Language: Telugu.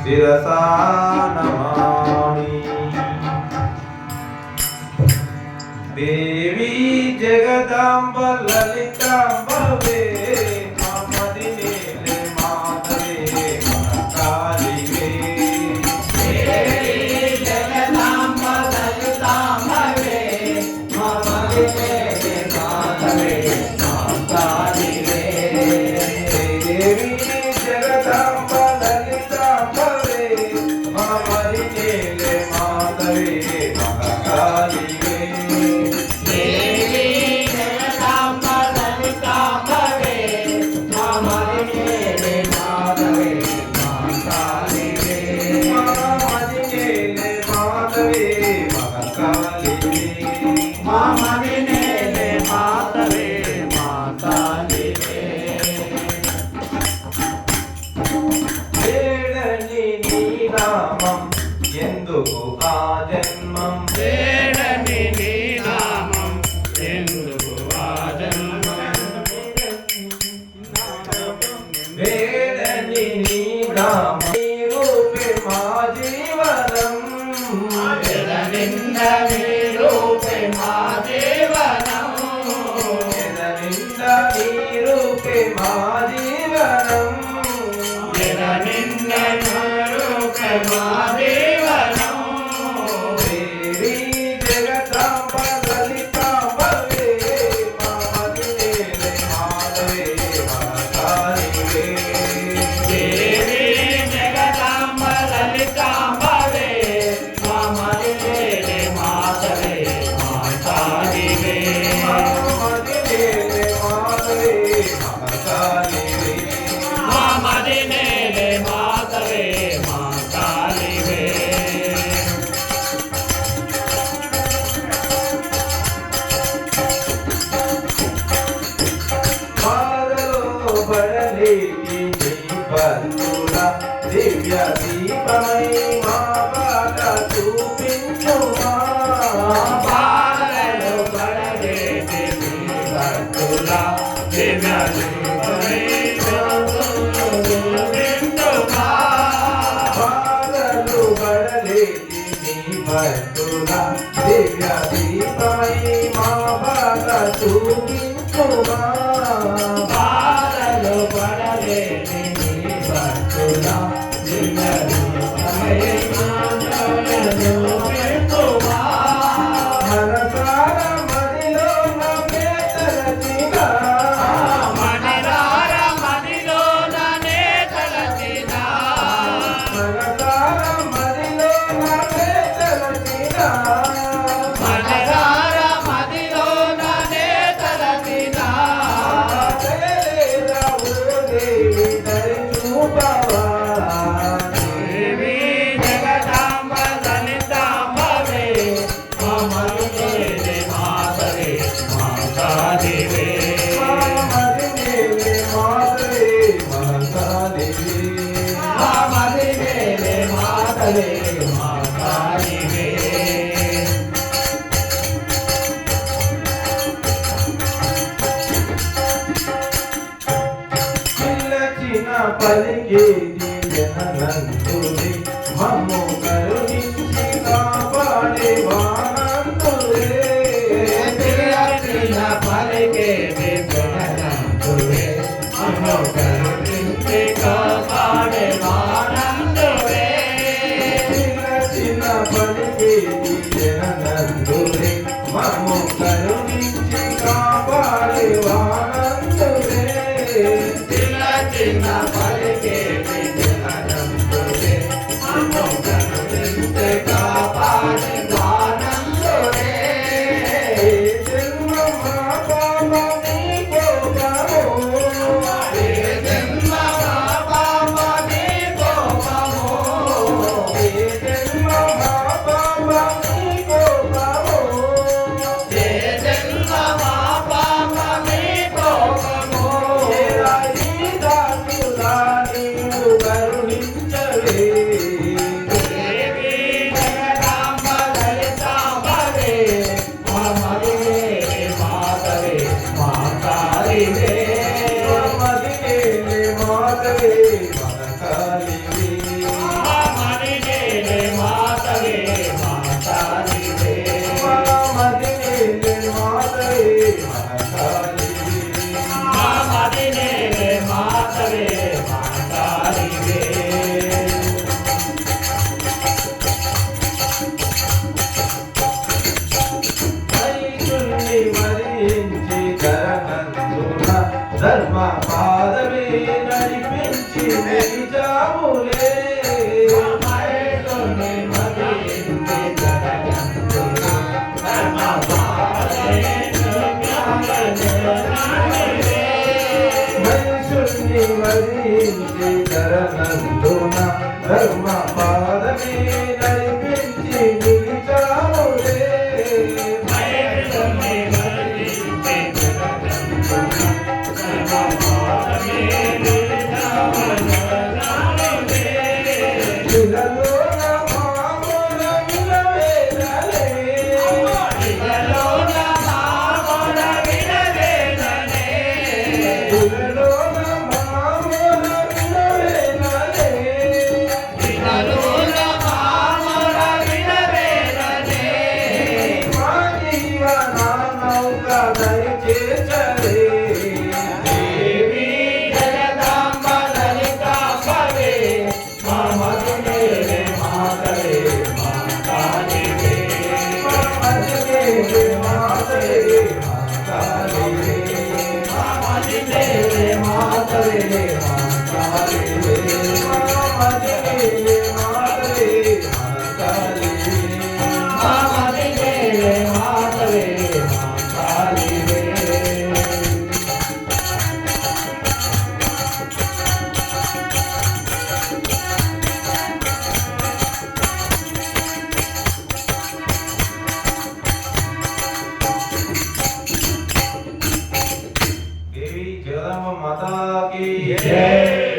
శిరసా నమామి దేవి జగదాంబ లలితాంబ వే ఎందుకు ఆ జన్మం వేడని నీ నామం ఎందుకు ఆ జన్మం వేడని నీ నామం నీ రూపే మా జీవనం నింద నీ రూపే మా జీవనం నింద నీ రూపే మా జీవనం నింద రూపే మా దివ్య దీపమై మా బాట చూపించుమా బాలలో పడలేటి భక్తులా దివ్య దీపమై చూపించుమా బాలలో పడలేటి భక్తులా దివ్య దీపమై మా బాట చూపించుమా బాలలో పడలేటి పలికేది జననందుని మమ్ము కరుణించి కాపాడే వానందులే పలికేది జననందులే మమ్ము కరుణించి కాపాడే వానందులే చిన్న పలికేది జననందులే మమ్ము కరుణించి కాపాడే వానందులే చిన్న పలికే మహేశుని మదించి జగజంతునా ధర్మ పాలనేను జ్ఞాననేనానివే మహేశుని మదించి జగనందున ధర్మ పాదమే నడిపించి నిలిచావులే మహేశుని మదించి జగజంతునా ధర్మ పాలనే నిలిచావననానివే ఇలలోన మామూల విలవేలలే ఇలలోన మామూల విలవేలలే ఇలలోన మామూల విలవేలలే ఇలలోన మామూల విలవేలలే మా జీవనానౌక దయచేసరే దేవి జగదాంబ లలితాంబవే మా మధుమేరే మాతవే మా కాళివే మా మదిలేని మాతరే మా కాళివే మా మదిమేరే మాతవే మా కాళివే మా మదిలేని మాతరే మా కాళివే మా మదిమేరే మాతవే మా కాళివే देवी जगदम्बा माता की जय।